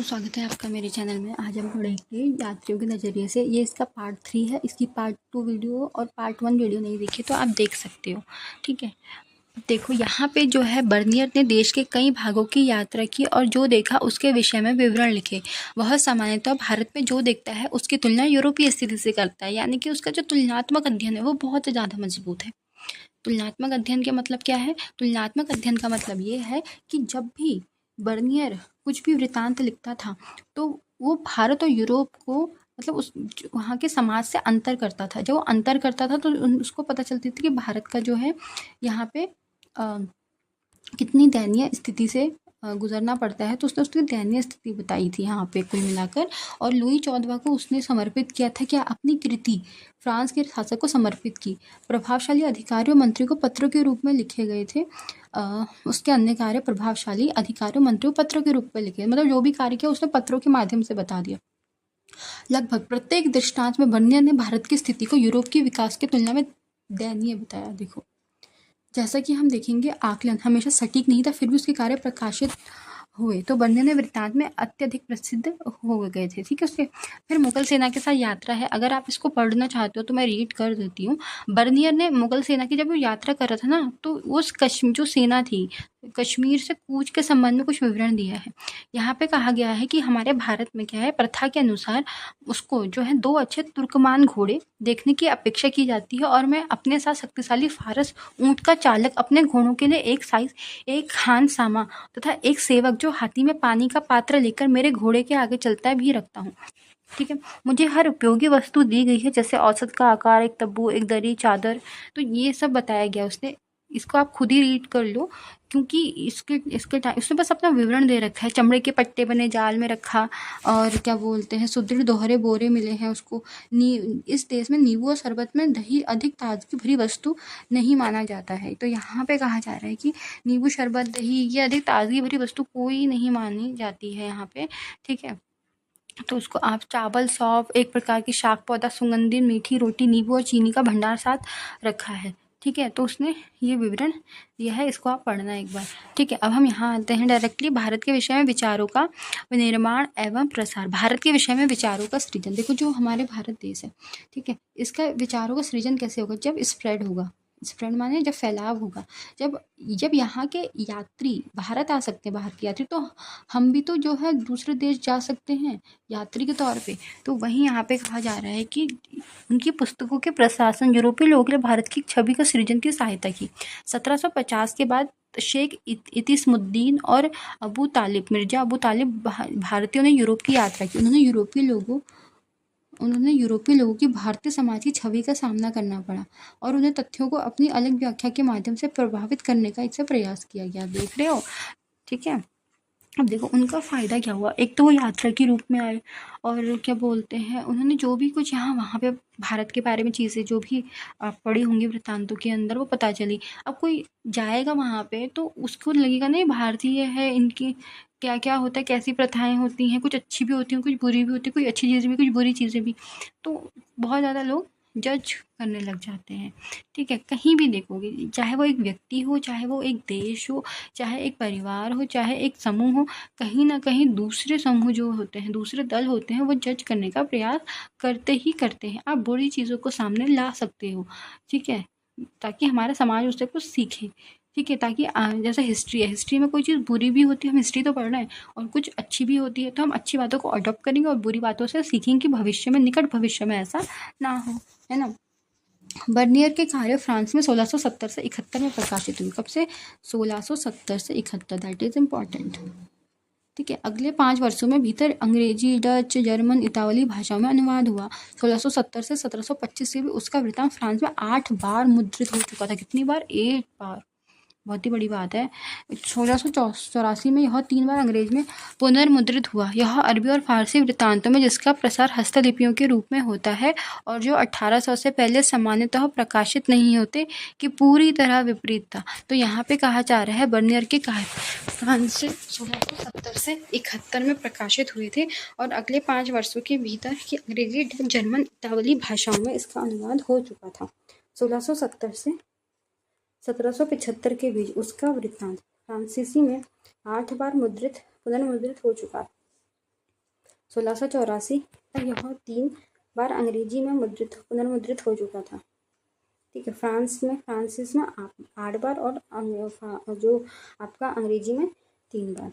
स्वागत है आपका मेरे चैनल में। आज हम पढ़ेंगे यात्रियों के नज़रिए से। ये इसका पार्ट 3 है। इसकी पार्ट 2 वीडियो और पार्ट 1 वीडियो नहीं देखी तो आप देख सकते हो, ठीक है। देखो यहाँ पे जो है, बर्नियर ने देश के कई भागों की यात्रा की और जो देखा उसके विषय में विवरण लिखे। वह सामान्यतः भारत में जो देखता है उसकी तुलना यूरोपीय स्थिति से करता है, यानी कि उसका जो तुलनात्मक अध्ययन है वो बहुत ज़्यादा मजबूत है। तुलनात्मक अध्ययन का मतलब क्या है? तुलनात्मक अध्ययन का मतलब ये है कि जब भी बर्नियर कुछ भी वृत्तांत लिखता था तो वो भारत और यूरोप को, मतलब उस वहाँ के समाज से अंतर करता था। जब वो अंतर करता था तो उसको पता चलती थी कि भारत का जो है यहाँ पे कितनी दयनीय स्थिति से गुजरना पड़ता है। तो उसने उसकी दयनीय स्थिति बताई थी यहाँ पे कुल मिलाकर। और लुई 14वां को उसने समर्पित किया था, क्या अपनी कृति फ्रांस के शासक को समर्पित की। प्रभावशाली अधिकारियों मंत्री को पत्रों के रूप में लिखे गए थे। उसके अन्य कार्य प्रभावशाली अधिकारियों मंत्रियों पत्रों के रूप में लिखे, मतलब जो भी कार्य किया उसने पत्रों के माध्यम से बता दिया। लगभग प्रत्येक दृष्टांत में बर्नियर ने भारत की स्थिति को यूरोप के विकास की तुलना में दयनीय बताया। देखो, जैसा कि हम देखेंगे, आकलन हमेशा सटीक नहीं था, फिर भी उसके कार्य प्रकाशित हुए। तो बर्नियर ने वृत्तांत में अत्यधिक प्रसिद्ध हो गए थे, ठीक है। उसके फिर मुगल सेना के साथ यात्रा है। अगर आप इसको पढ़ना चाहते हो तो मैं रीड कर देती हूँ। बर्नियर ने मुगल सेना की जब वो यात्रा कर रहा था ना, तो उस जो सेना थी कश्मीर से कूच के संबंध में कुछ विवरण दिया है। यहाँ पे कहा गया है कि हमारे भारत में क्या है, प्रथा के अनुसार उसको जो है 2 अच्छे तुर्कमान घोड़े देखने की अपेक्षा की जाती है, और मैं अपने साथ शक्तिशाली फारस ऊंट का चालक, अपने घोड़ों के लिए एक खान सामा तथा एक सेवक जो हाथी में पानी का पात्र लेकर मेरे घोड़े के आगे चलता है भी रखता हूँ, ठीक है। मुझे हर उपयोगी वस्तु दी गई है, जैसे औसत का आकार, एक तब्बू, एक दरी, चादर। तो ये सब बताया गया उसने। इसको आप खुद ही रीड कर लो, क्योंकि इसके टाइम उसने बस अपना विवरण दे रखा है। चमड़े के पट्टे बने जाल में रखा, और क्या बोलते हैं, सुदृढ़ दोहरे बोरे मिले हैं उसको। इस देश में नींबू और शरबत में दही अधिक ताजगी भरी वस्तु नहीं माना जाता है। तो यहाँ पे कहा जा रहा है कि नींबू, शरबत, दही ये अधिक ताजगी भरी वस्तु कोई नहीं मानी जाती है यहाँ पे, ठीक है। तो उसको आप चावल, सौंफ, एक प्रकार की शाक पौधा, सुगंधित मीठी रोटी, नींबू और चीनी का भंडार साथ रखा है, ठीक है। तो उसने ये विवरण दिया है, इसको आप पढ़ना एक बार, ठीक है। अब हम यहाँ आते हैं डायरेक्टली भारत के विषय में विचारों का निर्माण एवं प्रसार। भारत के विषय में विचारों का सृजन। देखो, जो हमारे भारत देश है, ठीक है, इसका विचारों का सृजन कैसे होगा? जब स्प्रेड होगा। स्प्रेड माने जब फैलाव होगा। जब यहाँ के यात्री भारत आ सकते हैं, बाहर के यात्री, तो हम भी तो जो है दूसरे देश जा सकते हैं यात्री के तौर पे। तो वहीं यहाँ पे कहा जा रहा है कि उनकी पुस्तकों के प्रशासन यूरोपीय लोगों ने भारत की छवि का सृजन की सहायता की। 1750 के बाद शेख इतिसमुद्दीन और मिर्जा अबू तालिब भारतीयों ने यूरोप की यात्रा की। उन्होंने यूरोपीय लोगों की भारतीय समाज की छवि का सामना करना पड़ा, और उन्हें तथ्यों को अपनी अलग व्याख्या के माध्यम से प्रभावित करने का इससे प्रयास किया गया। देख रहे हो, ठीक है। अब देखो उनका फ़ायदा क्या हुआ। एक तो वो यात्रा के रूप में आए, और क्या बोलते हैं, उन्होंने जो भी कुछ यहाँ वहाँ पे भारत के बारे में चीज़ें जो भी पढ़ी होंगी वृत्तांतों के अंदर, वो पता चली। अब कोई जाएगा वहाँ पे तो उसको लगेगा नहीं भारतीय है, इनकी क्या क्या होता है, कैसी प्रथाएं होती हैं, कुछ अच्छी भी होती हैं, कुछ बुरी भी होती है, कुछ अच्छी चीज़ें भी, कुछ बुरी चीज़ें भी। तो बहुत ज़्यादा लोग जज करने लग जाते हैं, ठीक है। कहीं भी देखोगे, चाहे वो एक व्यक्ति हो, चाहे वो एक देश हो, चाहे एक परिवार हो, चाहे एक समूह हो, कहीं ना कहीं दूसरे समूह जो होते हैं, दूसरे दल होते हैं, वो जज करने का प्रयास करते ही करते हैं। आप बुरी चीज़ों को सामने ला सकते हो, ठीक है, ताकि हमारा समाज उससे कुछ सीखे, ठीक है। ताकि जैसे हिस्ट्री है, हिस्ट्री में कोई चीज़ बुरी भी होती है, हम हिस्ट्री तो पढ़ रहे हैं, और कुछ अच्छी भी होती है, तो हम अच्छी बातों को अडॉप्ट करेंगे और बुरी बातों से सीखेंगे कि भविष्य में, निकट भविष्य में ऐसा ना हो, है ना। बर्नियर के कार्य फ्रांस में 1670 से 71 में प्रकाशित हुए। कब से? 1670 से 71, दैट इज इम्पॉर्टेंट, ठीक है। अगले 5 वर्षों में भीतर अंग्रेजी, डच, जर्मन, इतावली भाषाओं में अनुवाद हुआ। 1670 से 1725 के भी उसका वृत्तांत फ्रांस में 8 बार मुद्रित हो चुका था। कितनी बार? 8 बार, बहुत ही बड़ी बात है। 1684 में यह 3 बार अंग्रेज में पुनर्मुद्रित हुआ। यह अरबी और फारसी वृत्तांतों में जिसका प्रसार हस्तलिपियों के रूप में होता है, और जो 1800 से पहले सामान्यतः प्रकाशित नहीं होते, कि पूरी तरह विपरीत था। तो यहाँ पे कहा जा रहा है बर्नियर के कार्य फ्रांस से 1670 से 71 में प्रकाशित हुए थे, और अगले 5 वर्षों के भीतर की अंग्रेजी, जर्मन, इतावली भाषाओं में इसका अनुवाद हो चुका था। 1670 से 1775 के बीच उसका वृत्तांत फ्रांसीसी में 8 बार पुनर्मुद्रित हो चुका। 1684 तक यह 3 बार अंग्रेजी में पुनर्मुद्रित हो चुका था। ठीक है, फ्रांसिस में 8 बार और जो आपका अंग्रेजी में 3 बार।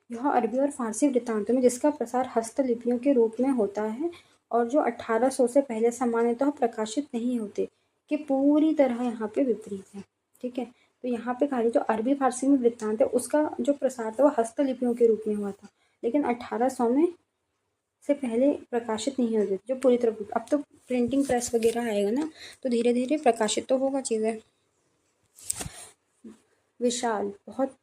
यह अरबी और फारसी वृत्तांतों में जिसका प्रसार हस्तलिपियों के रूप में होता है और जो 1800 से पहले सामान्यतः प्रकाशित नहीं होते, कि पूरी तरह यहाँ पे विपरीत है। ठीक है, तो यहाँ पे खाली जो अरबी फारसी में वृत्तांत है उसका जो प्रसार था वो हस्तलिपियों के रूप में हुआ था, लेकिन 1800 में से पहले प्रकाशित नहीं होते जो पूरी तरह। अब तो प्रिंटिंग प्रेस वगैरह आएगा ना, तो धीरे धीरे प्रकाशित तो होगा चीज़ें। विशाल, बहुत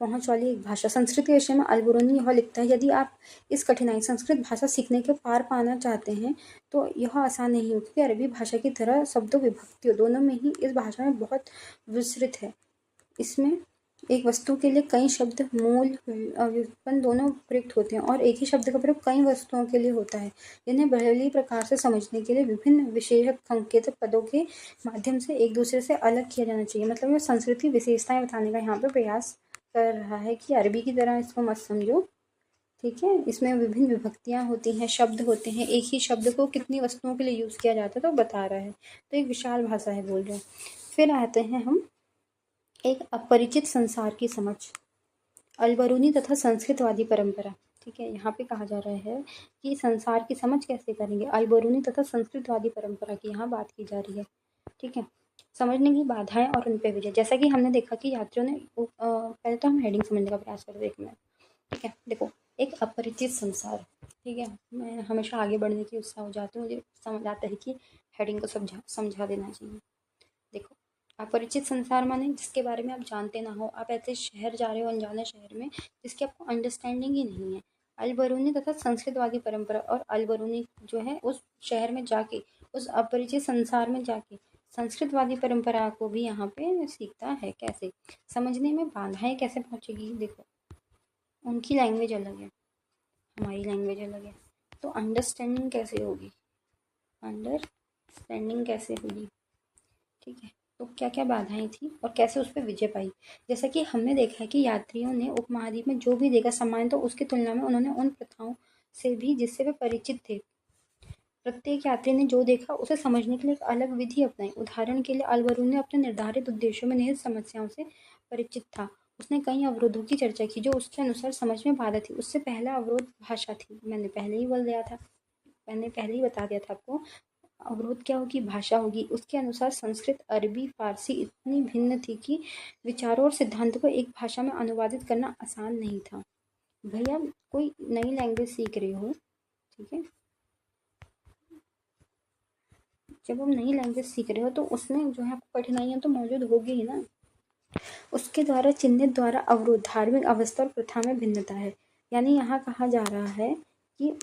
पहुंच वाली एक भाषा। संस्कृत के विषय में अलबरूनी यह लिखता है, यदि आप इस कठिनाई संस्कृत भाषा सीखने के पार पाना चाहते हैं तो यह आसान नहीं हो, क्योंकि अरबी भाषा की तरह शब्दों विभक्तियों दोनों में ही इस भाषा में बहुत विस्तृत है। इसमें एक वस्तु के लिए कई शब्द, मूल, व्युत्पन्न दोनों प्रयुक्त होते हैं और एक ही शब्द का प्रयोग कई वस्तुओं के लिए होता है। इन्हें भली प्रकार से समझने के लिए विभिन्न विशेषक संकेतक पदों के माध्यम से एक दूसरे से अलग किया जाना चाहिए। मतलब ये संस्कृत की विशेषताएं बताने का यहाँ पे प्रयास कर रहा है कि अरबी की तरह इसको मत समझो। ठीक है, इसमें विभिन्न विभक्तियां होती हैं, शब्द होते हैं, एक ही शब्द को कितनी वस्तुओं के लिए यूज़ किया जाता है तो बता रहा है। तो एक विशाल भाषा है बोल रहे हैं। फिर आते हैं हम एक अपरिचित संसार की समझ, अलबरूनी तथा संस्कृतवादी परंपरा। ठीक है, यहाँ पे कहा जा रहा है कि संसार की समझ कैसे करेंगे, अलबरूनी तथा संस्कृतवादी परंपरा की यहाँ बात की जा रही है। ठीक है, समझने की बाधाएं और उन पे विजय। जैसा कि हमने देखा कि यात्रियों ने पहले तो हम हेडिंग समझने का प्रयास करते हैं 1 मिनट। ठीक है, देखो, एक अपरिचित संसार। ठीक है, मैं हमेशा आगे बढ़ने की उत्साह हो जाती हूँ, मुझे समझ आता है कि हेडिंग को समझा देना चाहिए। देखो, अपरिचित संसार माने जिसके बारे में आप जानते ना हो, आप ऐसे शहर जा रहे हो अनजाने शहर में जिसकी आपको अंडरस्टैंडिंग ही नहीं है। अलबरूनी तथा संस्कृतवादी परंपरा, और अलबरूनी जो है उस शहर में जाके, उस अपरिचित संसार में जाके संस्कृतवादी परंपरा को भी यहाँ पे सीखता है। कैसे समझने में बाधाएं कैसे पहुंचेगी, देखो उनकी लैंग्वेज अलग है, हमारी लैंग्वेज अलग है, तो अंडरस्टैंडिंग कैसे होगी, ठीक है। तो क्या क्या बाधाएं थी और कैसे उस पर विजय पाई। जैसा कि हमने देखा है कि यात्रियों ने उपमहाद्वीप में जो भी देखा सामान्य, तो उसकी तुलना में उन्होंने उन प्रथाओं से भी जिससे वे परिचित थे, प्रत्येक यात्री ने जो देखा उसे समझने के लिए एक अलग विधि अपनाई। उदाहरण के लिए अलबरून ने अपने निर्धारित उद्देश्यों में निहित समस्याओं से परिचित था। उसने कई अवरोधों की चर्चा की जो उसके अनुसार समझ में बाधा थी। उससे पहला अवरोध भाषा थी, मैंने पहले ही बता दिया था आपको। अवरोध क्या होगी, भाषा होगी। उसके अनुसार संस्कृत, अरबी, फारसी इतनी भिन्न थी कि विचारों और सिद्धांतों को एक भाषा में अनुवादित करना आसान नहीं था। भैया कोई नई लैंग्वेज सीख रहे हो, ठीक है, जब हम नई लैंग्वेज सीख रहे हो तो उसमें जो है आपको कठिनाइयाँ तो मौजूद होगी ही ना। उसके द्वारा चिन्हित द्वारा अवरोध, धार्मिक अवस्था और प्रथा में भिन्नता है। यानी यहाँ कहा जा रहा है कि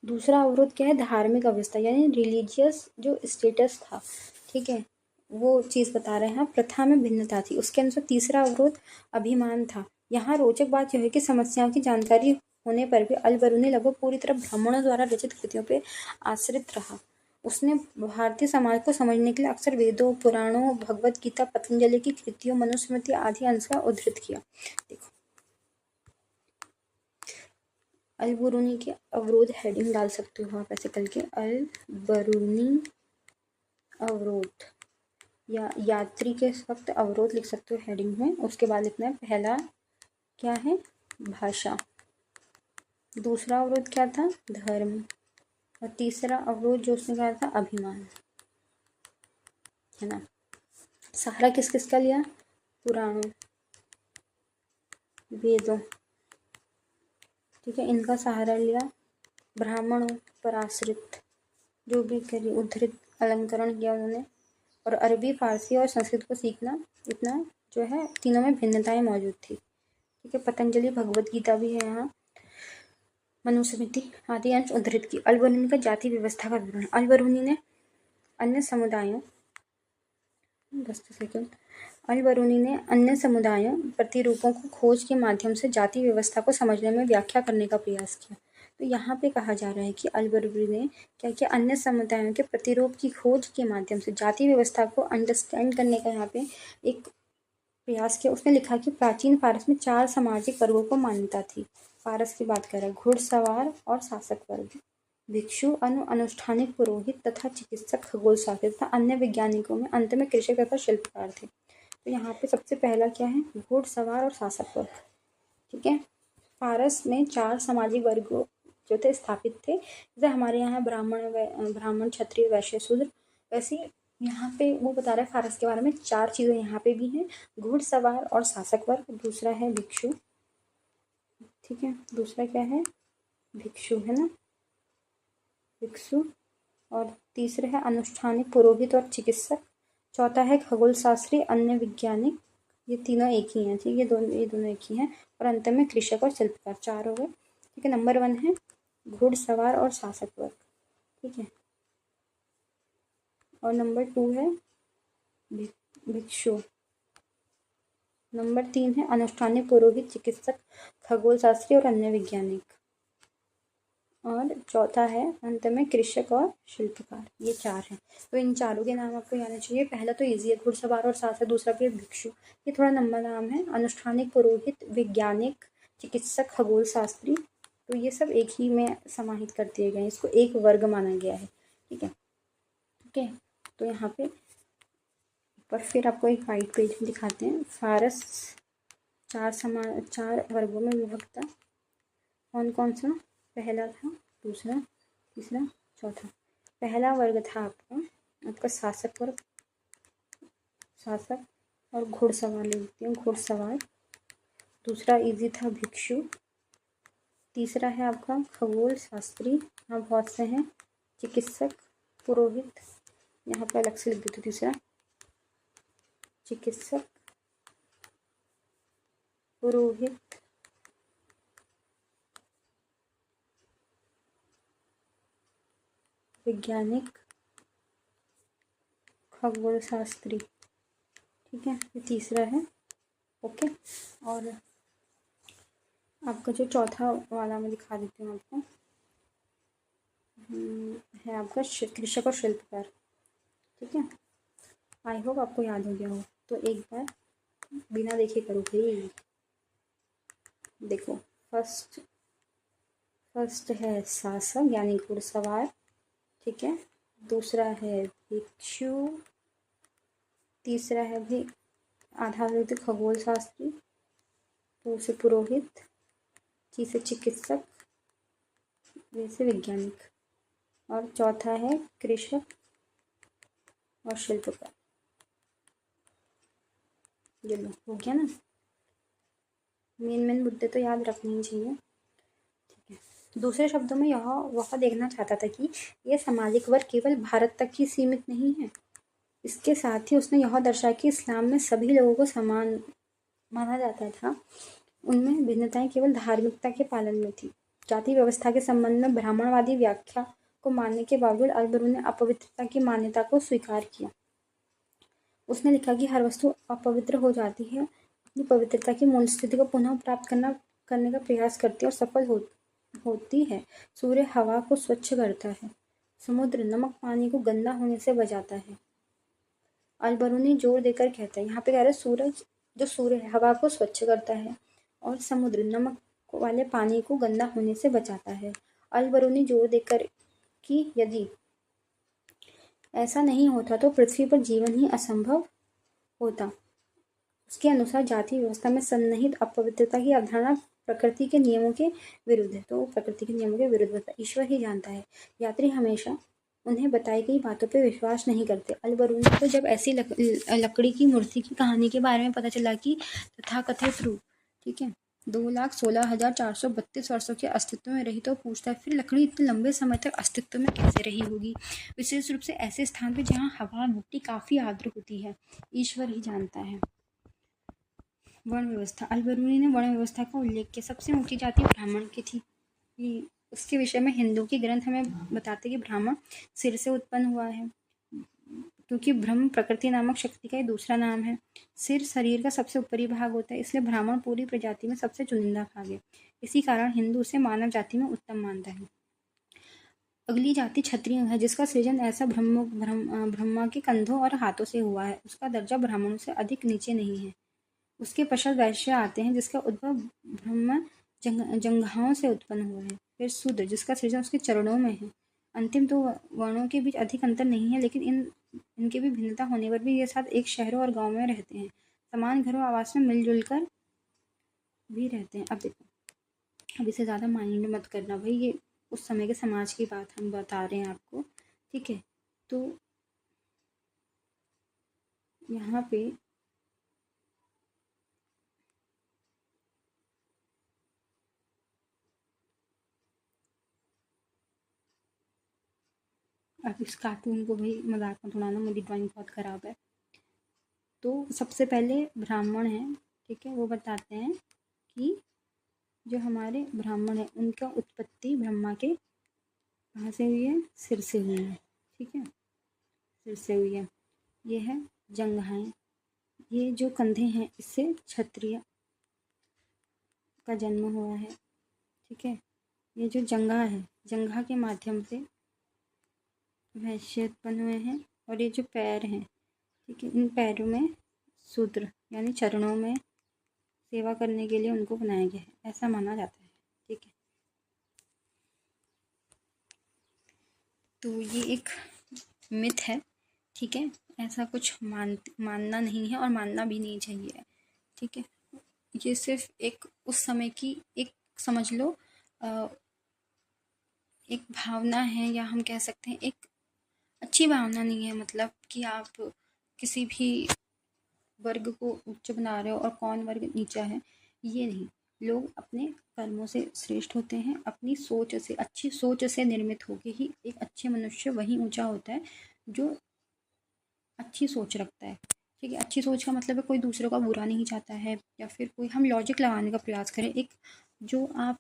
दूसरा अवरोध क्या है, धार्मिक अवस्था, यानी रिलीजियस जो स्टेटस था, ठीक है, वो चीज़ बता रहे हैं। प्रथा में भिन्नता थी। उसके अनुसार तीसरा अवरोध अभिमान था। यहाँ रोचक बात यह है कि समस्याओं की जानकारी होने पर भी अलबरूनी लगभग पूरी तरह ब्राह्मणों द्वारा रचित कृतियों पर आश्रित रहा। उसने भारतीय समाज को समझने के लिए अक्सर वेदों, पुराणों, भगवत गीता, पतंजलि की कृतियों, मनुस्मृति आदि अंश का उद्धृत किया। देखो, अलबरूनी के अवरोध हेडिंग डाल सकते हो आप ऐसे करके, अलबरूनी अवरोध या यात्री के वक्त अवरोध लिख सकते हो हेडिंग में। उसके बाद लिखना है पहला क्या है, भाषा। दूसरा अवरोध क्या था, धर्म। और तीसरा अवरोध जो उसने कहा था, अभिमान, है ना। सहारा किस किस का लिया, पुराणों, वेदों, ठीक है, इनका सहारा लिया। ब्राह्मणों पर आश्रित जो भी करी, उद्धृत, अलंकरण किया उन्होंने। और अरबी, फारसी और संस्कृत को सीखना, इतना जो है तीनों में भिन्नताएं मौजूद थी। ठीक है, पतंजलि, भगवत गीता भी है यहाँ, मनुस्मृति आदि अंश उद्धृत की। अलबरूनी का जाति व्यवस्था का विवरण। अलबरूनी ने अन्य समुदायों प्रतिरूपों को खोज के माध्यम से जाति व्यवस्था को समझने में व्याख्या करने का प्रयास किया। तो यहाँ पे कहा जा रहा है कि अलबरूनी ने क्या किया, अन्य समुदायों के प्रतिरूप की खोज के माध्यम से जाति व्यवस्था को अंडरस्टैंड करने का यहाँ पे एक प्रयास किया। उसने लिखा कि प्राचीन फारस में 4 सामाजिक वर्गों को मान्यता थी। पारस की बात करें, घुड़सवार और शासक वर्ग, भिक्षु, अनुष्ठानिक पुरोहित तथा चिकित्सक, खगोलशास्त्री तथा अन्य वैज्ञानिकों में अंत में कृषक तथा शिल्पकार थे। तो यहाँ पे सबसे पहला क्या है, घुड़सवार और शासक वर्ग। ठीक है, पारस में 4 सामाजिक वर्ग जो थे स्थापित थे, जैसे हमारे यहाँ ब्राह्मण, क्षत्रिय, वैश्य, शूद्र, वैसे यहाँ पे वो बता रहा है फारस के बारे में। 4 चीज़ें यहाँ पे भी हैं, घुड़सवार और शासक वर्ग, दूसरा है भिक्षु। ठीक है, दूसरा क्या है, भिक्षु है ना, भिक्षु, और तीसरा है अनुष्ठानिक पुरोहित और चिकित्सक, चौथा है खगोल शास्त्री, अन्य वैज्ञानिक, ये तीनों एक ही हैं। ठीक है, ये दोनों एक ही हैं, और अंत में कृषक और शिल्पकार, 4 हो गए। ठीक है, नंबर 1 है घुड़सवार और शासक वर्ग। ठीक है, और नंबर 2 है भिक्षु, नंबर 3 है अनुष्ठानिक पुरोहित, चिकित्सक, खगोल शास्त्री और अन्य वैज्ञानिक, और चौथा है अंत में कृषक और शिल्पकार। ये 4 हैं। तो इन चारों के नाम आपको याद चाहिए। पहला तो ईजी है, घुड़सवार और शासक, दूसरा फिर भिक्षु, ये थोड़ा लंबा नाम है, अनुष्ठानिक पुरोहित, वैज्ञानिक, चिकित्सक, खगोल शास्त्री, तो ये सब एक ही में समाहित कर दिए गए हैं, इसको एक वर्ग माना गया है। ठीक है, ओके, तो यहाँ पे पर फिर आपको एक वाइट पेज में दिखाते हैं। फारस 4 वर्गों में विभक्त था। कौन कौन सा, पहला था, दूसरा, तीसरा, चौथा। पहला वर्ग था आपका शासक वर्ग, शासक और घुड़सवार लिखती हूँ, घुड़सवार। दूसरा इजी था भिक्षु। तीसरा है आपका खगोल शास्त्री, यहाँ बहुत से हैं, चिकित्सक, पुरोहित, यहाँ पर अलग से लिख देती हूँ, तीसरा चिकित्सक, पुरोहित, वैज्ञानिक, खगोल शास्त्री। ठीक है, ये तीसरा है। ओके, और आपका जो चौथा वाला मैं दिखा देती हूँ आपको, है आपका कृषक और शिल्पकार। ठीक है, आई होप आपको याद हो गया हो। तो एक बार बिना देखे करो भाई। देखो, फर्स्ट है शासक यानी घुड़सवार। ठीक है, दूसरा है भिक्षु, तीसरा है भी आधा खगोल शास्त्री, दूसरे पुरोहित, तीसरे चिकित्सक, वैसे वैज्ञानिक, और चौथा है कृषक और शिल्पकार। ये लो, हो गया ना। मेन मुद्दे तो याद रखने ही चाहिए। ठीक है, दूसरे शब्दों में वह देखना चाहता था कि यह सामाजिक वर्ग केवल भारत तक ही सीमित नहीं है, इसके साथ ही उसने यह दर्शाया कि इस्लाम में सभी लोगों को समान माना जाता था, उनमें भिन्नताएं केवल धार्मिकता के पालन में थी। जाति व्यवस्था के संबंध में ब्राह्मणवादी व्याख्या को मानने के बावजूद अल-बरूनी ने अपवित्रता की मान्यता को स्वीकार किया। उसने लिखा कि हर वस्तु अपवित्र हो जाती है, अपनी पवित्रता की मूल स्थिति को पुनः प्राप्त करने का प्रयास करती है और सफल होती है। सूर्य हवा को स्वच्छ करता है, समुद्र नमक पानी को गंदा होने से बचाता है। अल-बरूनी जोर देकर कहता है, यहाँ पे कह रहे सूरज, जो सूर्य है हवा को स्वच्छ करता है और समुद्र नमक वाले पानी को गंदा होने से बचाता है। अल-बरूनी जोर देकर कि यदि ऐसा नहीं होता तो पृथ्वी पर जीवन ही असंभव होता। उसके अनुसार जाति व्यवस्था में सन्निहित अपवित्रता की अवधारणा प्रकृति के नियमों के विरुद्ध है। तो प्रकृति के नियमों के विरुद्ध होता है, ईश्वर ही जानता है। यात्री हमेशा उन्हें बताई गई बातों पर विश्वास नहीं करते। अल-बरूनी को जब ऐसी लकड़ी की मूर्ति की कहानी के बारे में पता चला कि तथाकथित रूप, ठीक है, 2,16,432 वर्षों के अस्तित्व में रही, तो पूछता है फिर लकड़ी इतने लंबे समय तक अस्तित्व में कैसे रही होगी, विशेष रूप से ऐसे स्थान पर जहाँ हवा और मिट्टी काफ़ी आर्द्र होती है। ईश्वर ही जानता है। वर्ण व्यवस्था, अल-बरूनी ने वर्ण व्यवस्था का उल्लेख किया। सबसे ऊंची जाति ब्राह्मण की थी। उसके विषय में हिंदू के ग्रंथ हमें बताते कि ब्राह्मण सिर से उत्पन्न हुआ है, क्योंकि ब्रह्म प्रकृति नामक शक्ति का दूसरा नाम है। सिर शरीर का सबसे ऊपरी भाग होता है, इसलिए ब्राह्मण पूरी प्रजाति में सबसे चुनिंदा भाग है। इसी कारण हिंदू उसे मानव जाति में उत्तम मानता है। अगली जाति क्षत्रिय है, जिसका सृजन ऐसा ब्रह्मा के कंधों और हाथों से हुआ है। उसका दर्जा ब्राह्मणों से अधिक नीचे नहीं है। उसके पश्चात वैश्य आते हैं, जिसका उद्भव ब्रह्म जंघाओं से उत्पन्न हुआ है। फिर शूद्र, जिसका सृजन उसके चरणों में है। अंतिम दो वर्णों के बीच अधिक अंतर नहीं है, लेकिन इनकी भी भिन्नता होने पर भी ये साथ एक शहरों और गाँव में रहते हैं। समान घरों आवास में मिलजुल कर भी रहते हैं। अब देखो, अब इसे ज़्यादा माइंड मत करना भाई, ये उस समय के समाज की बात हम बता रहे हैं आपको, ठीक है। तो यहाँ पे अब इस कार्टून को भाई मजाक मत उड़ाना, मेरी ड्राइंग बहुत ख़राब है। तो सबसे पहले ब्राह्मण हैं, ठीक है, वो बताते हैं कि जो हमारे ब्राह्मण हैं उनका उत्पत्ति ब्रह्मा के कहाँ से हुई है, सिर से हुई है, ठीक है, सिर से हुई है। ये है जंघाएं, ये जो कंधे हैं इससे क्षत्रिय का जन्म हुआ है, ठीक है। ये जो जंघा है, जंघा के माध्यम से वैश्य उत्पन्न हुए हैं। और ये जो पैर हैं, ठीक है, इन पैरों में शूद्र यानी चरणों में सेवा करने के लिए उनको बनाया गया है, ऐसा माना जाता है, ठीक है। तो ये एक मिथ है, ठीक है, ऐसा कुछ मानना नहीं है और मानना भी नहीं चाहिए, ठीक है। ये सिर्फ एक उस समय की एक समझ लो एक भावना है, या हम कह सकते हैं एक अच्छी भावना नहीं है, मतलब कि आप किसी भी वर्ग को उच्च बना रहे हो और कौन वर्ग नीचा है, ये नहीं। लोग अपने कर्मों से श्रेष्ठ होते हैं, अपनी सोच से, अच्छी सोच से निर्मित होके ही एक अच्छे मनुष्य वही ऊंचा होता है जो अच्छी सोच रखता है, ठीक है। अच्छी सोच का मतलब है कोई दूसरों का बुरा नहीं चाहता है, या फिर कोई हम लॉजिक लगाने का प्रयास करें। एक जो आप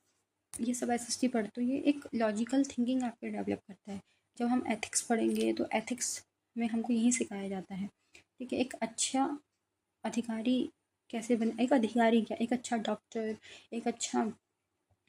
ये सब एसएसटी पढ़ते हो, ये एक लॉजिकल थिंकिंग आपके डेवलप करता है। जब हम एथिक्स पढ़ेंगे तो एथिक्स में हमको यही सिखाया जाता है, ठीक है। एक अच्छा अधिकारी कैसे बने, एक अधिकारी क्या, एक अच्छा डॉक्टर, एक अच्छा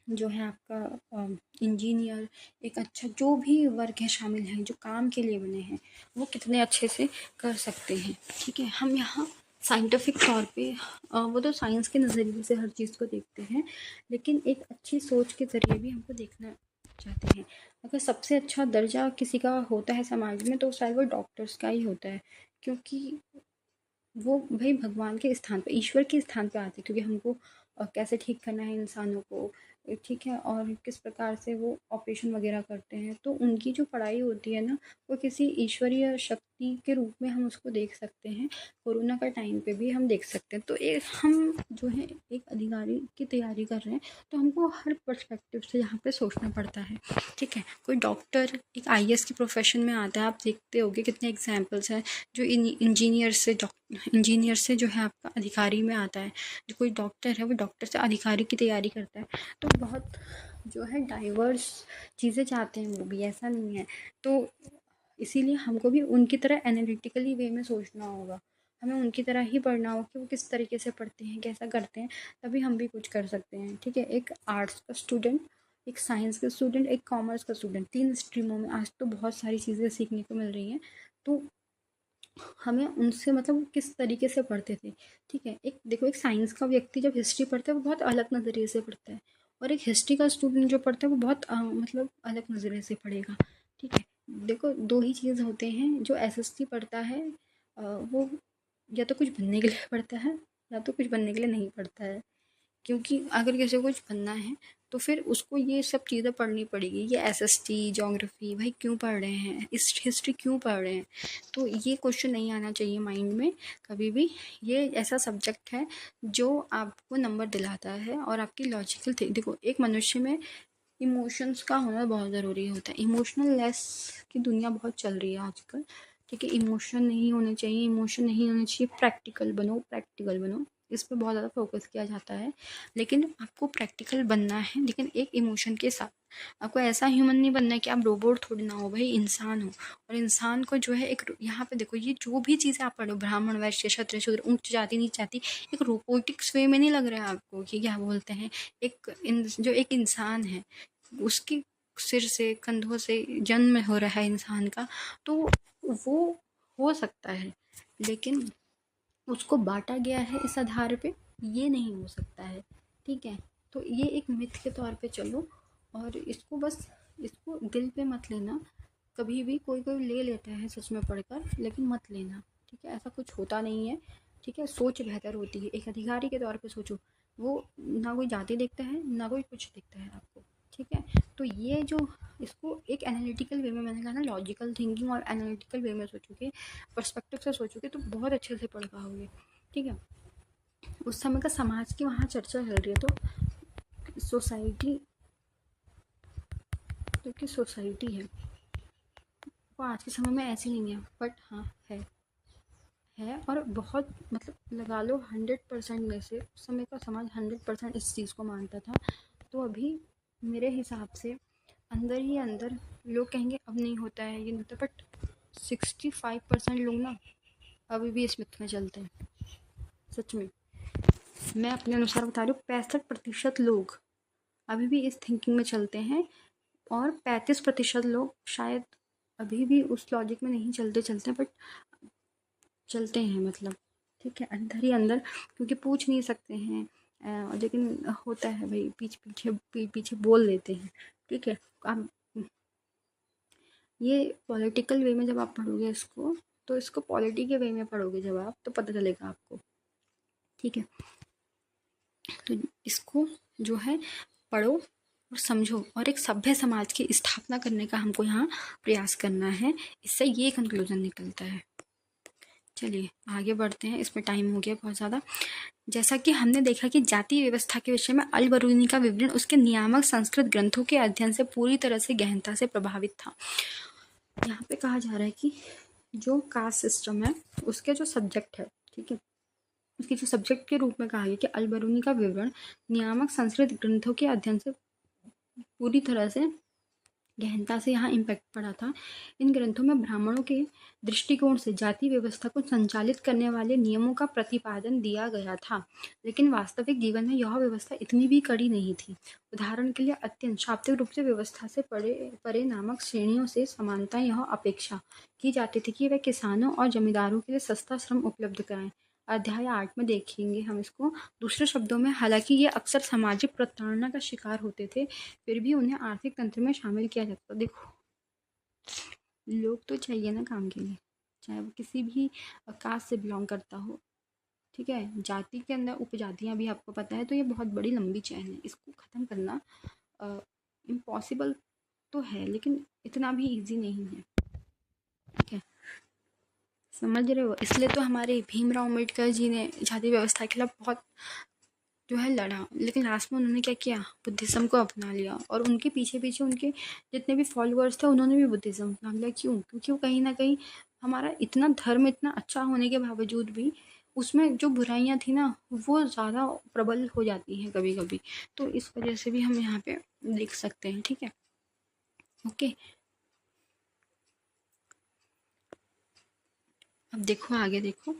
जो है आपका इंजीनियर, एक अच्छा जो भी वर्ग है शामिल है जो काम के लिए बने हैं, वो कितने अच्छे से कर सकते हैं, ठीक है। हम यहाँ साइंटिफिक तौर पे वो तो साइंस के नज़रिए से हर चीज़ को देखते हैं, लेकिन एक अच्छी सोच के ज़रिए भी हमको देखना चाहते हैं। अगर सबसे अच्छा दर्जा किसी का होता है समाज में तो शायद वो डॉक्टर्स का ही होता है, क्योंकि वो भाई भगवान के स्थान पे, ईश्वर के स्थान पे आते हैं, क्योंकि हमको कैसे ठीक करना है इंसानों को, ठीक है, और किस प्रकार से वो ऑपरेशन वगैरह करते हैं। तो उनकी जो पढ़ाई होती है ना, वो किसी ईश्वरीय शक्ति के रूप में हम उसको देख सकते हैं। कोरोना का टाइम पे भी हम देख सकते हैं। तो एक हम जो है एक अधिकारी की तैयारी कर रहे हैं, तो हमको हर पर्सपेक्टिव से यहाँ पे सोचना पड़ता है, ठीक है। कोई डॉक्टर एक आईएएस की प्रोफेशन में आता है, आप देखते होगे कितने एग्जाम्पल्स हैं। जो इंजीनियर से जो है आपका अधिकारी में आता है, जो कोई डॉक्टर है वो डॉक्टर से अधिकारी की तैयारी करता है। तो बहुत जो है डाइवर्स चीज़ें चाहते हैं वो भी, ऐसा नहीं है। तो इसीलिए हमको भी उनकी तरह एनालिटिकली वे में सोचना होगा, हमें उनकी तरह ही पढ़ना होगा कि वो किस तरीके से पढ़ते हैं, कैसा करते हैं, तभी हम भी कुछ कर सकते हैं, ठीक है। एक आर्ट्स का स्टूडेंट, एक साइंस का स्टूडेंट, एक कॉमर्स का स्टूडेंट, 3 स्ट्रीमों में आज तो बहुत सारी चीज़ें सीखने को मिल रही हैं। तो हमें उनसे मतलब किस तरीके से पढ़ते थे, ठीक है। एक देखो, एक साइंस का व्यक्ति जब हिस्ट्री पढ़ता है वो बहुत अलग नज़रिए से पढ़ता है, और एक हिस्ट्री का स्टूडेंट जो पढ़ता है वो बहुत मतलब अलग नज़रिए से पढ़ेगा, ठीक है। देखो, दो ही चीज़ होते हैं। जो एसएसटी पढ़ता है वो या तो कुछ बनने के लिए पढ़ता है, या तो कुछ बनने के लिए नहीं पढ़ता है। क्योंकि अगर किसी को कुछ बनना है तो फिर उसको ये सब चीज़ें पढ़नी पड़ेगी। ये एसएसटी, ज्योग्राफी भाई क्यों पढ़ रहे हैं, इस हिस्ट्री क्यों पढ़ रहे हैं, तो ये क्वेश्चन नहीं आना चाहिए माइंड में कभी भी। ये ऐसा सब्जेक्ट है जो आपको नंबर दिलाता है और आपकी लॉजिकल थी। देखो, एक मनुष्य में इमोशंस का होना बहुत ज़रूरी होता है। इमोशनल लेस की दुनिया बहुत चल रही है आजकल, ठीक है। इमोशन नहीं होने चाहिए, इमोशन नहीं होने चाहिए। प्रैक्टिकल बनो, प्रैक्टिकल बनो, इस पे बहुत ज़्यादा फोकस किया जाता है। लेकिन आपको प्रैक्टिकल बनना है, लेकिन एक इमोशन के साथ। आपको ऐसा ह्यूमन नहीं बनना है कि आप रोबोट थोड़ी ना हो भाई, इंसान हो। और इंसान को जो है एक यहाँ पे देखो, ये जो भी चीज़ें आप पढ़ो, ब्राह्मण, वैश्य, क्षत्रिय, शूद्र, उच्च जाति नीच जाति, एक रोबोटिक्स वे में नहीं लग रहा है आपको कि क्या बोलते हैं। जो एक इंसान है, उसकी सिर से, कंधों से जन्म हो रहा है इंसान का, तो वो हो सकता है, लेकिन उसको बांटा गया है इस आधार पे, ये नहीं हो सकता है, ठीक है। तो ये एक मिथ के तौर पे चलो, और इसको दिल पे मत लेना। कभी भी कोई कोई ले लेता है सच में पढ़कर, लेकिन मत लेना, ठीक है। ऐसा कुछ होता नहीं है, ठीक है। सोच बेहतर होती है, एक अधिकारी के तौर पे सोचो। वो ना कोई जाति देखता है, ना कोई कुछ देखता है आपको, ठीक है। तो ये जो इसको एक एनालिटिकल वे में, मैंने कहा ना, लॉजिकल थिंकिंग और एनालिटिकल वे में सोचोगे, पर्सपेक्टिव से सोचोगे तो बहुत अच्छे से पढ़ पाओगे, ठीक है। उस समय का समाज की वहाँ चर्चा चल रही है, तो सोसाइटी, जो कि सोसाइटी है वो आज के समय में ऐसी नहीं है, बट हाँ है। और बहुत, मतलब लगा लो 100% में से उस समय का समाज 100% इस चीज़ को मानता था। तो अभी मेरे हिसाब से अंदर ही अंदर लोग कहेंगे अब नहीं होता है, ये नहीं होता, बट 65% लोग ना अभी भी इस मिथ में चलते हैं। सच में, मैं अपने अनुसार बता रही हूँ, 65% लोग अभी भी इस थिंकिंग में चलते हैं, और 35% लोग शायद अभी भी उस लॉजिक में नहीं चलते, बट चलते हैं, मतलब, ठीक है, अंदर ही अंदर, क्योंकि पूछ नहीं सकते हैं, लेकिन होता है भाई, पीछे बोल देते हैं, ठीक है। आप ये पॉलिटिकल वे में जब आप पढ़ोगे इसको, तो इसको पॉलिटी के वे में पढ़ोगे जब आप, तो पता चलेगा आपको, ठीक है। तो इसको जो है पढ़ो और समझो, और एक सभ्य समाज की स्थापना करने का हमको यहाँ प्रयास करना है। इससे ये कंक्लूजन निकलता है। चलिए आगे बढ़ते हैं, इसमें टाइम हो गया बहुत ज़्यादा। जैसा कि हमने देखा कि जाति व्यवस्था के विषय में अल बरूनी का विवरण उसके नियामक संस्कृत ग्रंथों के अध्ययन से पूरी तरह से गहनता से प्रभावित था। यहाँ पे कहा जा रहा है कि जो कास्ट सिस्टम है उसके जो सब्जेक्ट है, ठीक है, उसके जो सब्जेक्ट के रूप में कहा गया कि अल बरूनी का विवरण नियामक संस्कृत ग्रंथों के अध्ययन से पूरी तरह से गहनता से यहाँ इम्पैक्ट पड़ा था। इन ग्रंथों में ब्राह्मणों के दृष्टिकोण से जाति व्यवस्था को संचालित करने वाले नियमों का प्रतिपादन दिया गया था, लेकिन वास्तविक जीवन में यह व्यवस्था इतनी भी कड़ी नहीं थी। उदाहरण के लिए अत्यंत शाब्दिक रूप से व्यवस्था से परे नामक श्रेणियों से समानता यह अपेक्षा की जाती थी कि वे किसानों और जमींदारों के लिए सस्ता श्रम उपलब्ध कराएं। अध्याय 8 में देखेंगे हम इसको। दूसरे शब्दों में, हालांकि ये अक्सर सामाजिक प्रताड़ना का शिकार होते थे, फिर भी उन्हें आर्थिक तंत्र में शामिल किया जाता। देखो, लोग तो चाहिए ना काम के लिए, चाहे वो किसी भी कास्ट से बिलोंग करता हो, ठीक है। जाति के अंदर उपजातियां भी आपको पता है, तो ये बहुत बड़ी लंबी चैन है, इसको ख़त्म करना इम्पॉसिबल तो है, लेकिन इतना भी ईजी नहीं है, ठीक है, समझ रहे हो। इसलिए तो हमारे भीमराव अम्बेडकर जी ने जाति व्यवस्था के खिलाफ बहुत जो है लड़ा, लेकिन लास्ट में उन्होंने क्या किया, बुद्धिज़्म को अपना लिया, और उनके पीछे पीछे उनके जितने भी फॉलोअर्स थे उन्होंने भी बुद्धिज़्म अपना लिया। क्यों? क्योंकि वो कहीं ना कहीं हमारा इतना धर्म इतना अच्छा होने के बावजूद भी उसमें जो बुराइयां थी ना वो ज़्यादा प्रबल हो जाती हैं कभी कभी, तो इस वजह से भी हम यहाँ पे देख सकते हैं, ठीक है। ओके, अब देखो आगे देखो।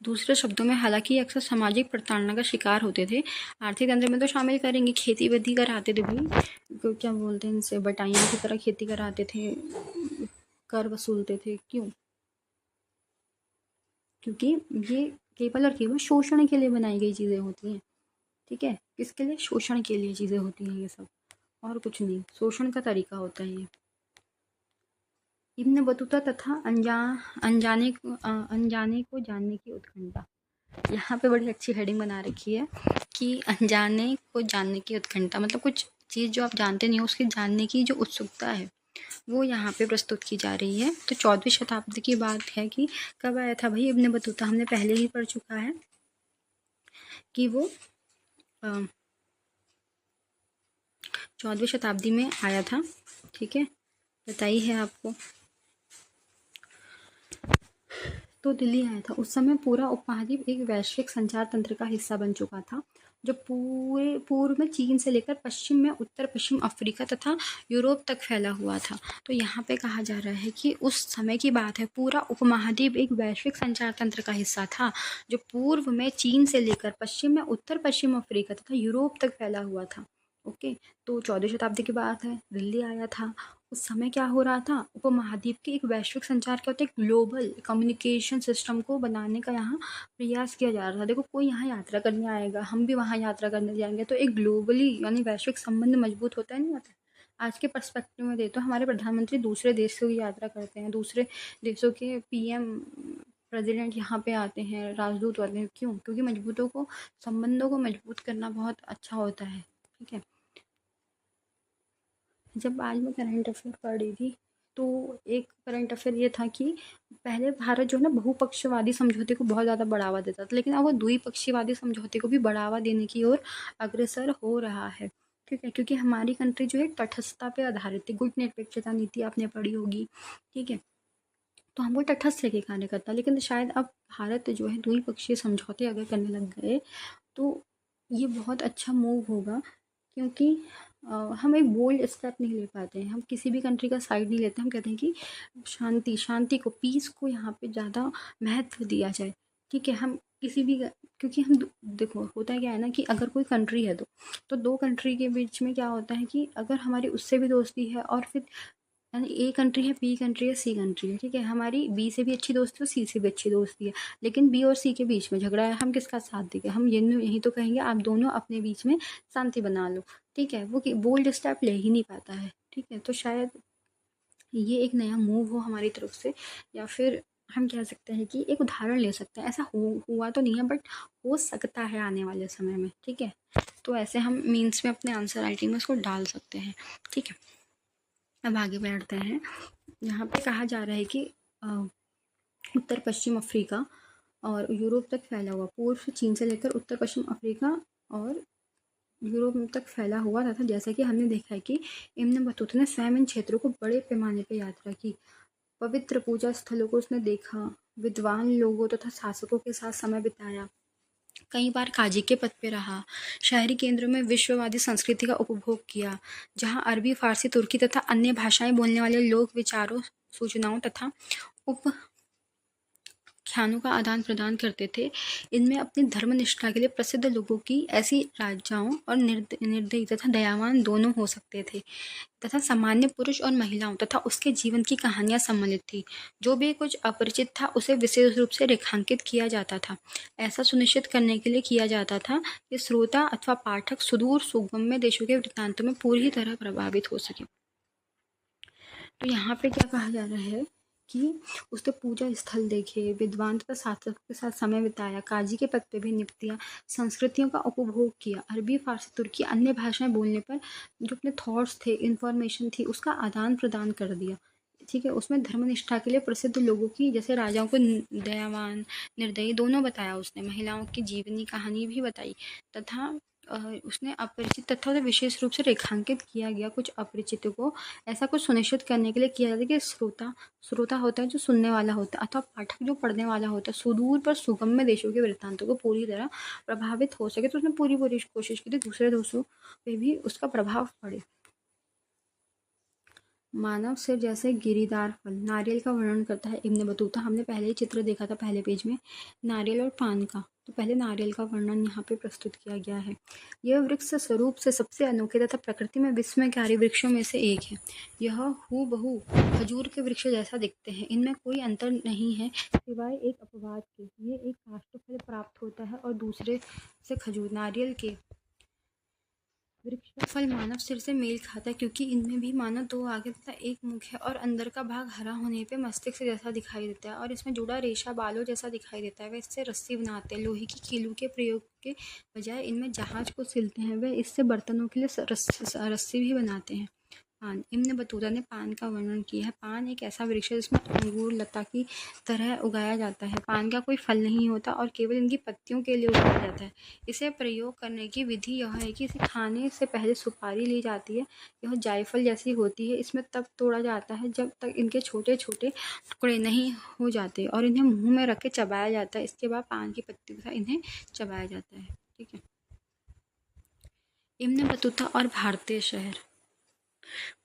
दूसरे शब्दों में, हालांकि ये अक्सर सामाजिक प्रताड़ना का शिकार होते थे। आर्थिक तंत्र में तो शामिल करेंगे, खेती वेती कराते थे भाई, क्या बोलते हैं इनसे, बटाइयों की तरह खेती कराते थे, कर वसूलते थे। क्यों? क्योंकि ये केवल और केवल शोषण के लिए बनाई गई चीज़ें होती हैं, ठीक है। किसके लिए? शोषण के लिए चीज़ें होती हैं ये सब, और कुछ नहीं, शोषण का तरीका होता है ये। इब्न बतूता तथा अनजाने को जानने की उत्कंठा। यहाँ पे बड़ी अच्छी हेडिंग बना रखी है कि अनजाने को जानने की उत्कंठा, मतलब कुछ चीज़ जो आप जानते नहीं हो उसके जानने की जो उत्सुकता है वो यहाँ पे प्रस्तुत की जा रही है। तो 14वीं शताब्दी की बात है कि कब आया था भाई इब्न बतूता, हमने पहले ही पढ़ चुका है कि वो 14वीं शताब्दी में आया था, ठीक है, बताई है आपको। तो दिल्ली आया था। उस समय पूरा उपमहाद्वीप एक वैश्विक संचार तंत्र का हिस्सा बन चुका था, जो पूरे पूर्व में चीन से लेकर पश्चिम में उत्तर पश्चिम अफ्रीका तथा यूरोप तक फैला हुआ था। तो यहाँ पे कहा जा रहा है कि उस समय की बात है, पूरा उपमहाद्वीप एक वैश्विक संचार तंत्र का हिस्सा था, जो पूर्व में चीन से लेकर पश्चिम में उत्तर पश्चिम अफ्रीका तथा यूरोप तक फैला हुआ था। ओके। तो 14वीं शताब्दी की बात है, दिल्ली आया था। उस समय क्या हो रहा था, उपमहाद्वीप के एक वैश्विक संचार क्या होता है, ग्लोबल कम्युनिकेशन सिस्टम को बनाने का यहाँ प्रयास किया जा रहा था। देखो, कोई यहाँ यात्रा करने आएगा, हम भी वहाँ यात्रा करने जाएंगे, तो एक ग्लोबली यानी वैश्विक संबंध मजबूत होता है, नहीं होता। आज के पर्सपेक्टिव में दे तो हमारे प्रधानमंत्री दूसरे देशों की यात्रा करते हैं, दूसरे देशों के पीएम प्रेसिडेंट यहाँ पे आते हैं, राजदूत आते हैं। क्यों? क्योंकि मजबूतों को संबंधों को मजबूत करना बहुत अच्छा होता है। ठीक है। जब आज मैं करंट अफेयर पढ़ रही थी, तो एक करंट अफेयर ये था कि पहले भारत जो है ना बहुपक्षवादी समझौते को बहुत ज़्यादा बढ़ावा देता था, लेकिन अब वो द्विपक्षीयवादी समझौते को भी बढ़ावा देने की ओर अग्रसर हो रहा है। ठीक है, क्योंकि हमारी कंट्री जो है तटस्थता पे आधारित है, गुट निरपेक्षता नीति आपने पढ़ी होगी। ठीक है, तो हमको तटस्थ रह के कार्य करता है, लेकिन शायद अब भारत जो है द्विपक्षीय समझौते अगर करने लग गए तो ये बहुत अच्छा मूव होगा, क्योंकि हम एक बोल्ड स्टेप नहीं ले पाते हैं, हम किसी भी कंट्री का साइड नहीं लेते। हम कहते हैं कि शांति को, पीस को यहाँ पे ज़्यादा महत्व दिया जाए। ठीक है, हम किसी भी क्योंकि हम देखो, होता है क्या है ना कि अगर कोई कंट्री है तो दो कंट्री के बीच में क्या होता है कि अगर हमारी उससे भी दोस्ती है और फिर यानी ए कंट्री है, बी कंट्री है, सी कंट्री है। ठीक है, हमारी बी से भी अच्छी दोस्ती है, सी से भी अच्छी दोस्ती है, लेकिन बी और सी के बीच में झगड़ा है, हम किसका साथ देंगे? हम यही तो कहेंगे आप दोनों अपने बीच में शांति बना लो। ठीक है, वो बोल्ड स्टेप ले ही नहीं पाता है। ठीक है, तो शायद ये एक नया मूव हो हमारी तरफ से, या फिर हम कह सकते हैं कि एक उदाहरण ले सकते हैं। ऐसा हुआ तो नहीं है, बट हो सकता है आने वाले समय में। ठीक है, तो ऐसे हम मीन्स में अपने आंसर राइटिंग में उसको डाल सकते हैं। ठीक है, अब आगे बढ़ते हैं। यहाँ पे कहा जा रहा है कि उत्तर पश्चिम अफ्रीका और यूरोप तक फैला हुआ, पूर्व चीन से लेकर उत्तर पश्चिम अफ्रीका और यूरोप तक फैला हुआ था, जैसा कि हमने देखा है कि इब्न बतूता ने स्वयं इन क्षेत्रों को बड़े पैमाने पर यात्रा की, पवित्र पूजा स्थलों को उसने देखा, विद्वान लोगों तथा शासकों के साथ समय बिताया, कई बार काजी के पद पे रहा, शहरी केंद्रों में विश्ववादी संस्कृति का उपभोग किया, जहाँ अरबी, फारसी, तुर्की तथा अन्य भाषाएं बोलने वाले लोग विचारों, सूचनाओं तथा उपाख्यानों का आदान प्रदान करते थे। इनमें अपनी धर्मनिष्ठा के लिए प्रसिद्ध लोगों की ऐसी राजाओं और निर्दयी तथा दयावान दोनों हो सकते थे, तथा सामान्य पुरुष और महिलाओं तथा उसके जीवन की कहानियां सम्मिलित थी। जो भी कुछ अपरिचित था उसे विशेष रूप से रेखांकित किया जाता था। ऐसा सुनिश्चित करने के लिए किया जाता था कि श्रोता अथवा पाठक सुदूर सुगम्य देशों के वृत्तांतों में पूरी तरह प्रभावित हो सके। तो यहाँ पे क्या कहा जा रहा है कि उसने पूजा स्थल देखे, विद्वान तथा शासकों के साथ समय बिताया, काजी के पद पे भी नियुक्त किया, संस्कृतियों का उपभोग किया, अरबी, फारसी, तुर्की, अन्य भाषाएं बोलने पर जो अपने थॉट्स थे, इंफॉर्मेशन थी, उसका आदान प्रदान कर दिया। ठीक है, उसमें धर्मनिष्ठा के लिए प्रसिद्ध लोगों की, जैसे राजाओं को दयावान, निर्दयी दोनों बताया उसने, महिलाओं की जीवनी कहानी भी बताई, तथा उसने अपरिचित तथा उसे विशेष रूप से रेखांकित किया गया कुछ अपरिचितों को। ऐसा कुछ सुनिश्चित करने के लिए किया जाता है कि श्रोता होता है जो सुनने वाला होता है, अथवा पाठक जो पढ़ने वाला होता है, सुदूर पर सुगम्य देशों के वृत्तांतों को पूरी तरह प्रभावित हो सके। तो उसने पूरी कोशिश की थी दूसरे देशों पे भी उसका प्रभाव पड़े। मानव सिर जैसे गिरीदार फल, नारियल का वर्णन करता है इब्न बतूता। हमने पहले ही चित्र देखा था पहले पेज में, नारियल और पान का। तो पहले नारियल का वर्णन यहाँ पे प्रस्तुत किया गया है। यह वृक्ष स्वरूप से सबसे अनोखे तथा प्रकृति में विस्मयकारी वृक्षों में से एक है। यह हूबहू खजूर के वृक्ष जैसा दिखते हैं, इनमें कोई अंतर नहीं है सिवाय एक अपवाद के। ये एक काष्ठफल प्राप्त होता है और दूसरे से खजूर। नारियल के वृक्ष का फल मानव सिर से मेल खाता है, क्योंकि इनमें भी मानव दो आगे तथा एक मुख है, और अंदर का भाग हरा होने पे मस्तिष्क जैसा दिखाई देता है, और इसमें जुड़ा रेशा बालों जैसा दिखाई देता है। वे इससे रस्सी बनाते हैं। लोहे की कीलों के प्रयोग के बजाय इनमें जहाज को सिलते हैं। वे इससे बर्तनों के लिए रस्सी भी बनाते हैं। पान, इब्न बतूता ने पान का वर्णन किया है। पान एक ऐसा वृक्ष है जिसमें अंगूर लता की तरह उगाया जाता है। पान का कोई फल नहीं होता और केवल इनकी पत्तियों के लिए उगाया जाता है। इसे प्रयोग करने की विधि यह है कि इसे खाने से पहले सुपारी ली जाती है। यह जायफल जैसी होती है। इसमें तब तोड़ा जाता है जब तक इनके छोटे छोटे टुकड़े नहीं हो जाते, और इन्हें मुंह में रख के चबाया जाता है। इसके बाद पान की पत्ती के साथ इन्हें चबाया जाता है। ठीक है, इब्न बतूता और भारतीय शहर।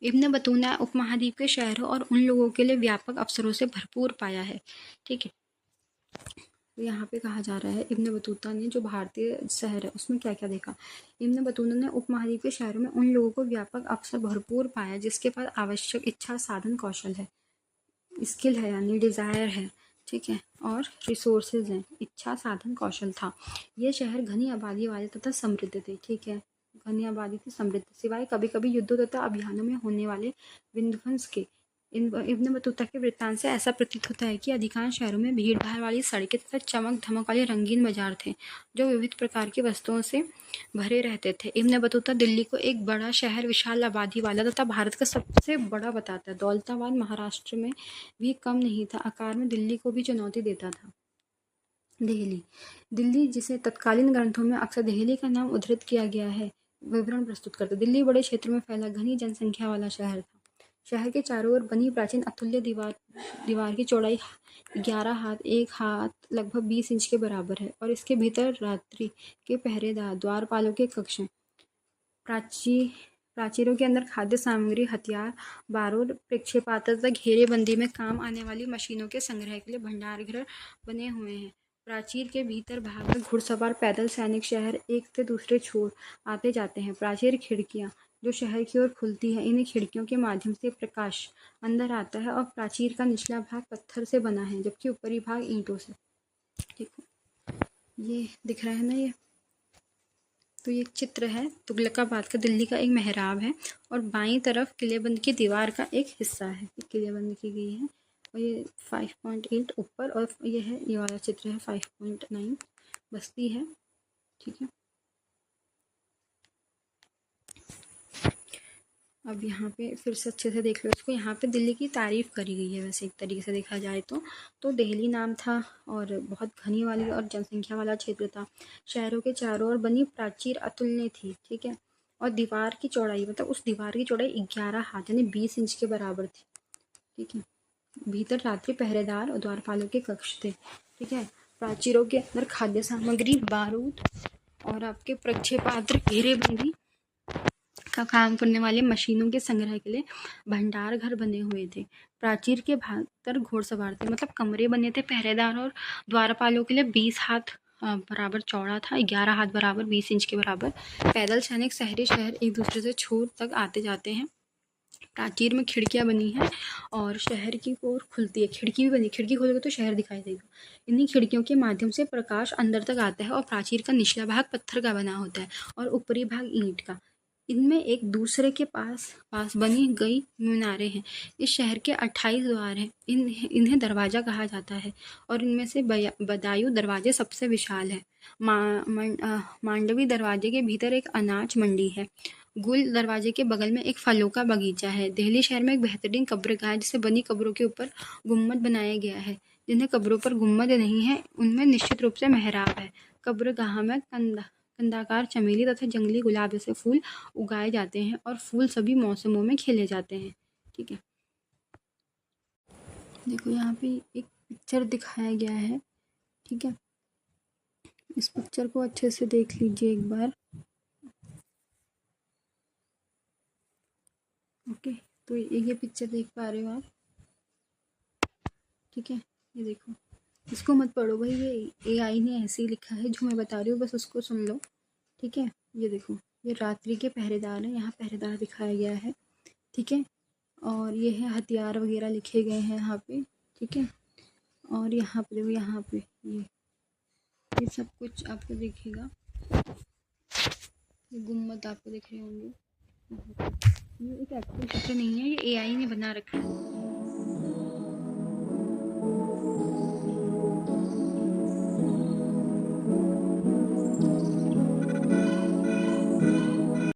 इब्न बतूता उपमहाद्वीप के शहरों और उन लोगों के लिए व्यापक अवसरों से भरपूर पाया है। ठीक है, तो यहाँ पे कहा जा रहा है इब्न बतूता ने जो भारतीय शहर है उसमें क्या क्या देखा। इब्न बतूता ने उपमहाद्वीप के शहरों में उन लोगों को व्यापक अवसर भरपूर पाया जिसके पास आवश्यक इच्छा साधन कौशल है, स्किल है यानी डिज़ायर है, ठीक है, और रिसोर्सेज हैं, इच्छा साधन कौशल था। ये शहर घनी आबादी वाले तथा समृद्ध थे, ठीक है, घनी आबादी थी, समृद्ध, सिवाय कभी कभी युद्धों तथा अभियानों में होने वाले विध्वंस के। इब्न बतूता के वृत्तांत से ऐसा प्रतीत होता है कि अधिकांश शहरों में भीड़ भाड़ वाली सड़कें तथा चमक धमक वाले रंगीन बाजार थे जो विविध प्रकार की वस्तुओं से भरे रहते थे। इब्न बतूता दिल्ली को एक बड़ा शहर, विशाल आबादी वाला तथा भारत का सबसे बड़ा बताता है। दौलताबाद महाराष्ट्र में भी कम नहीं था, आकार में दिल्ली को भी चुनौती देता था। दिल्ली दिल्ली जिसे तत्कालीन ग्रंथों में अक्सर दिल्ली का नाम उद्धृत किया गया है, विवरण प्रस्तुत करते। दिल्ली बड़े क्षेत्र में फैला घनी जनसंख्या वाला शहर था। शहर के चारों ओर बनी प्राचीन अतुल्य दीवार की चौड़ाई 11 हाथ 1 हाथ लगभग 20 इंच के बराबर है और इसके भीतर रात्रि के पहरेदार, द्वारपालों के कक्ष हैं। प्राचीरों के अंदर खाद्य सामग्री, हथियार, बारूद, प्रक्षेपास्त्र तथा घेरेबंदी में काम आने वाली मशीनों के संग्रह के लिए भंडार घर बने हुए हैं। प्राचीर के भीतर भाग में घुड़सवार पैदल सैनिक शहर एक से दूसरे छोर आते जाते हैं। प्राचीर खिड़कियां जो शहर की ओर खुलती है, इन खिड़कियों के माध्यम से प्रकाश अंदर आता है और प्राचीर का निचला भाग पत्थर से बना है जबकि ऊपरी भाग ईंटों से। ठीक है, ये दिख रहा है ना, ये तो ये एक चित्र है तुगलकाबाद का, दिल्ली का एक मेहराब है और बाईं तरफ किलेबंद की दीवार का एक हिस्सा है, किलेबंद की गई है और ये 5.8 ऊपर और ये है, ये वाला चित्र है 5.9 बस्ती है, ठीक है। अब यहाँ पे फिर से अच्छे से देख लो इसको। यहाँ पे दिल्ली की तारीफ़ करी गई है वैसे एक तरीके से देखा जाए तो दिल्ली नाम था और बहुत घनी वाली और जनसंख्या वाला क्षेत्र था। शहरों के चारों ओर बनी प्राचीर अतुलनीय थी, ठीक है, और दीवार की चौड़ाई मतलब उस दीवार की चौड़ाई 11 हाथ यानी 20 इंच के बराबर थी, ठीक है। भीतर रात्रि पहरेदार और द्वारपालों के कक्ष थे, ठीक है। प्राचीरों के अंदर खाद्य सामग्री, बारूद और आपके प्रक्षेपास्त्र, घेरेबंदी का काम करने वाले मशीनों के संग्रह के लिए भंडार घर बने हुए थे। प्राचीर के भीतर घोड़सवार थे, मतलब कमरे बने थे पहरेदार और द्वारपालों के लिए। 20 हाथ बराबर चौड़ा था, 11 हाथ बराबर 20 इंच के बराबर। पैदल सैनिक शहरी शहर एक दूसरे से छोर तक आते जाते हैं। प्राचीर में खिड़कियां बनी हैं और शहर की ओर खुलती है, खिड़की भी बनी, खिड़की खोलोगे तो शहर दिखाई देगा। इन्हीं खिड़कियों के माध्यम से प्रकाश अंदर तक आता है और प्राचीर का निचला भाग पत्थर का बना होता है और ऊपरी भाग ईंट का। इनमें एक दूसरे के पास बनी गई मीनारें हैं। इस शहर के 28 द्वार हैं, इन्हें दरवाज़ा कहा जाता है और इनमें से बदायूं दरवाजे सबसे विशाल है। मांडवी दरवाजे के भीतर एक अनाज मंडी है। गुल दरवाजे के बगल में एक फलों का बगीचा है। दिल्ली शहर में एक बेहतरीन कब्रगाह है जिसे बनी कब्रों के ऊपर गुम्मद बनाया गया है। जिन्हें कब्रों पर गुम्मद नहीं है उनमें निश्चित रूप से मेहराब है। कब्रगाह में कंदाकार चमेली तथा जंगली गुलाब जैसे फूल उगाए जाते हैं और फूल सभी मौसमों में खिले जाते हैं, ठीक है। देखो यहाँ पे एक पिक्चर दिखाया गया है, ठीक है। इस पिक्चर को अच्छे से देख लीजिए एक बार, ओके। तो ये पिक्चर देख पा रहे हो आप, ठीक है। ये देखो, इसको मत पढ़ो भाई, ये AI ने ऐसे ही लिखा है, जो मैं बता रही हूँ बस उसको सुन लो, ठीक है। ये देखो, ये रात्रि के पहरेदार हैं, यहाँ पहरेदार दिखाया गया है, ठीक है। और ये है हथियार वगैरह लिखे गए हैं यहाँ पे, ठीक है। और यहाँ पे देखो, यहाँ पे ये सब कुछ आपको दिखेगा। ये गुम्मद आपको दिख रहे होंगे। ये एक एक्चुअल चित्र नहीं है, ये AI ने बना रखा है।